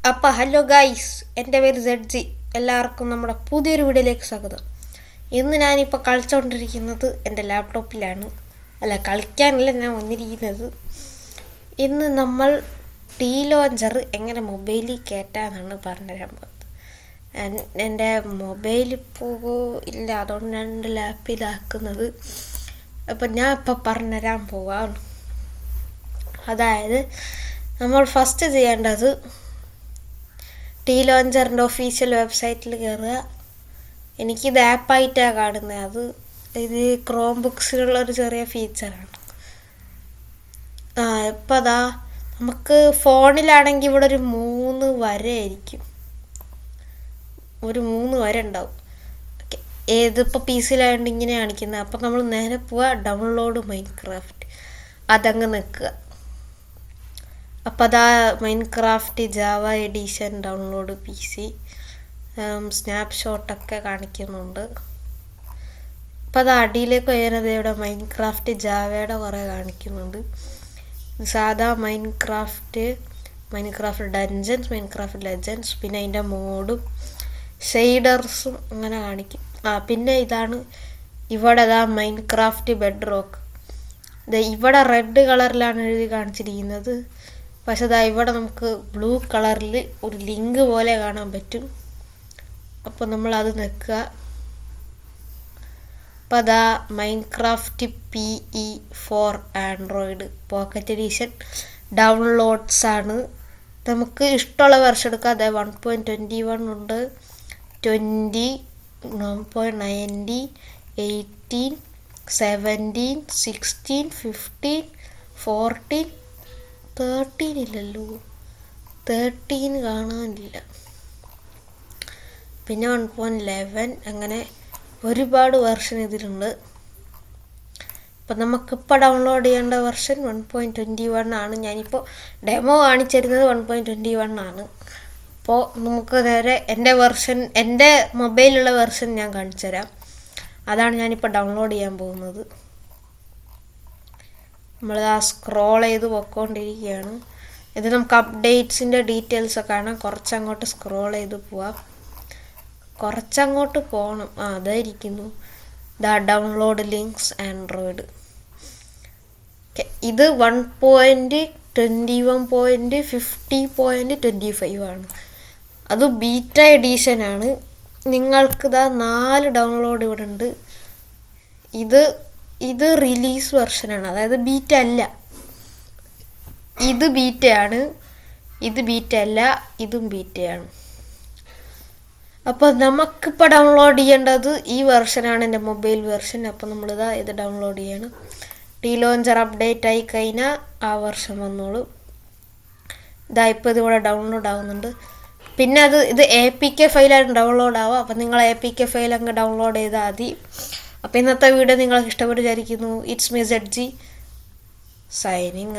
അപ്പോൾ hello guys, എൻ്റെ പേര് ZG. എല്ലാവർക്കും നമ്മുടെ പുതിയൊരു വീഡിയോയിലേക്ക് സ്വാഗതം. ഇന്ന് ഞാനിപ്പോൾ കളിച്ചുകൊണ്ടിരിക്കുന്നത് എൻ്റെ ലാപ്ടോപ്പിലാണ്. കളിക്കാനല്ല ഞാൻ വന്നിരിക്കുന്നത്. ഇന്ന് നമ്മൾ ടീ ലോഞ്ചർ എങ്ങനെ മൊബൈലിൽ കയറ്റാമെന്നാണ് പറഞ്ഞുതരാൻ പോകുന്നത്. എൻ്റെ മൊബൈൽ ഇപ്പോൾ ഇല്ല, അതുകൊണ്ടാണ് എൻ്റെ ലാപ്പിലാക്കുന്നത്. അപ്പം ഞാൻ ഇപ്പോൾ പറഞ്ഞുതരാൻ പോവാണ്. അതായത് നമ്മൾ ഫസ്റ്റ് ചെയ്യേണ്ടത് ടീ ലോഞ്ചറിൻ്റെ ഒഫീഷ്യൽ വെബ്സൈറ്റിൽ കയറുക. എനിക്കിത് ആപ്പായിട്ടാണ് കാണുന്നത്. ഇത് ക്രോം ബുക്സിലുള്ളൊരു ചെറിയ ഫീച്ചറാണ്. ഇപ്പം അതാ നമുക്ക് ഫോണിലാണെങ്കിൽ ഇവിടെ ഒരു 3 വര ആയിരിക്കും, ഒരു 3 വര ഉണ്ടാവും. ഏതിപ്പോൾ PC-യിലായതുകൊണ്ട് ഇങ്ങനെ കാണിക്കുന്നത്. അപ്പം നമ്മൾ നേരെ പോവുക, ഡൗൺലോഡ് മൈൻക്രാഫ്റ്റ്, അതങ്ങ് നിൽക്കുക. അപ്പോൾ അതാ Minecraft Java edition download PC സ്നാപ്ഷോട്ടൊക്കെ കാണിക്കുന്നുണ്ട്. അപ്പോൾ അത് അടിയിലേക്ക് വരുന്നത് ഇവിടെ മൈൻക്രാഫ്റ്റ് ജാവയുടെ കുറേ കാണിക്കുന്നുണ്ട്. സാധാ മൈൻക്രാഫ്റ്റ് ഡഞ്ചൻസ്, മൈൻക്രാഫ്റ്റ് ലെജൻഡ്സ്, പിന്നെ അതിൻ്റെ മോഡും ഷെയ്ഡേഴ്സും അങ്ങനെ കാണിക്കും. പിന്നെ ഇതാണ് ഇവിടെ ഇതാ മൈൻക്രാഫ്റ്റ് ബെഡ് റോക്ക്. ഇവിടെ റെഡ് കളറിലാണ് എഴുതി കാണിച്ചിരിക്കുന്നത്. പക്ഷെ അതാ ഇവിടെ നമുക്ക് ബ്ലൂ കളറിൽ ഒരു ലിങ്ക് പോലെ കാണാൻ പറ്റും. അപ്പോൾ നമ്മളത് നിൽക്കുക. അപ്പോൾ അതാ Minecraft PE4 Android pocket edition downloads ആണ്. നമുക്ക് ഇഷ്ടമുള്ള വെർഷൻ എടുക്കുക. അതായത് 1.21 ഉണ്ട്, 20, 9.90, 18, 17, 16, 15, 14, 13 ഇല്ലല്ലോ, 13 കാണാനില്ല, പിന്നെ 1.11, അങ്ങനെ ഒരുപാട് വെർഷൻ ഇതിലുണ്ട്. അപ്പം നമുക്കിപ്പോൾ ഡൗൺലോഡ് ചെയ്യേണ്ട വെർഷൻ 1.21 ആണ്. ഞാനിപ്പോൾ ഡെമോ കാണിച്ചിരുന്നത് 1.21 ആണ്. അപ്പോൾ നമുക്ക് നേരെ എൻ്റെ മൊബൈലിലുള്ള വെർഷൻ ഞാൻ കാണിച്ചു തരാം. അതാണ് ഞാനിപ്പോൾ ഡൗൺലോഡ് ചെയ്യാൻ പോകുന്നത്. നമ്മൾ സ്ക്രോൾ ചെയ്ത് പോയിക്കൊണ്ടിരിക്കുകയാണ്. ഇത് നമുക്ക് അപ്ഡേറ്റ്സിൻ്റെ ഡീറ്റെയിൽസൊക്കെ കാണാം. കുറച്ചങ്ങോട്ട് സ്ക്രോൾ ചെയ്ത് പോവാം, കുറച്ചങ്ങോട്ട് പോകണം. അതായിരിക്കുന്നു ഡൗൺലോഡ് ലിങ്ക്സ് ആൻഡ്രോയിഡ്. ഇത് 1.21.50.25 ആണ്. അത് ബീറ്റ എഡീഷനാണ്. നിങ്ങൾക്ക് 4 ഡൗൺലോഡ് ഇവിടെ ഉണ്ട്. ഇത് റിലീസ് വെർഷനാണ്, അതായത് ബീറ്റ അല്ല. ഇത് ബീറ്റയാണ്, ഇത് ബീറ്റ അല്ല, ഇതും ബീറ്റയാണ്. അപ്പോൾ നമുക്കിപ്പോൾ ഡൗൺലോഡ് ചെയ്യേണ്ടത് ഈ വെർഷനാണ്, എൻ്റെ മൊബൈൽ വെർഷൻ. അപ്പോൾ നമ്മളിതാ ഇത് ഡൗൺലോഡ് ചെയ്യണം. ടീ ലോഞ്ചർ അപ്ഡേറ്റ് ആയി കഴിഞ്ഞാൽ ആ വെർഷൻ വന്നോളൂ. ഇപ്പോൾ ഇതിവിടെ ഡൗൺലോഡ് ആവുന്നുണ്ട്. പിന്നെ ഇത് APK ഫയലാണ് ഡൗൺലോഡ് ആവുക. അപ്പം നിങ്ങൾ APK ഫയൽ അങ്ങ് ഡൗൺലോഡ് ചെയ്താൽ മതി. അപ്പോൾ ഇന്നത്തെ വീഡിയോ നിങ്ങൾക്ക് ഇഷ്ടപ്പെട്ട് വിചാരിക്കുന്നു. It's me ZG signing.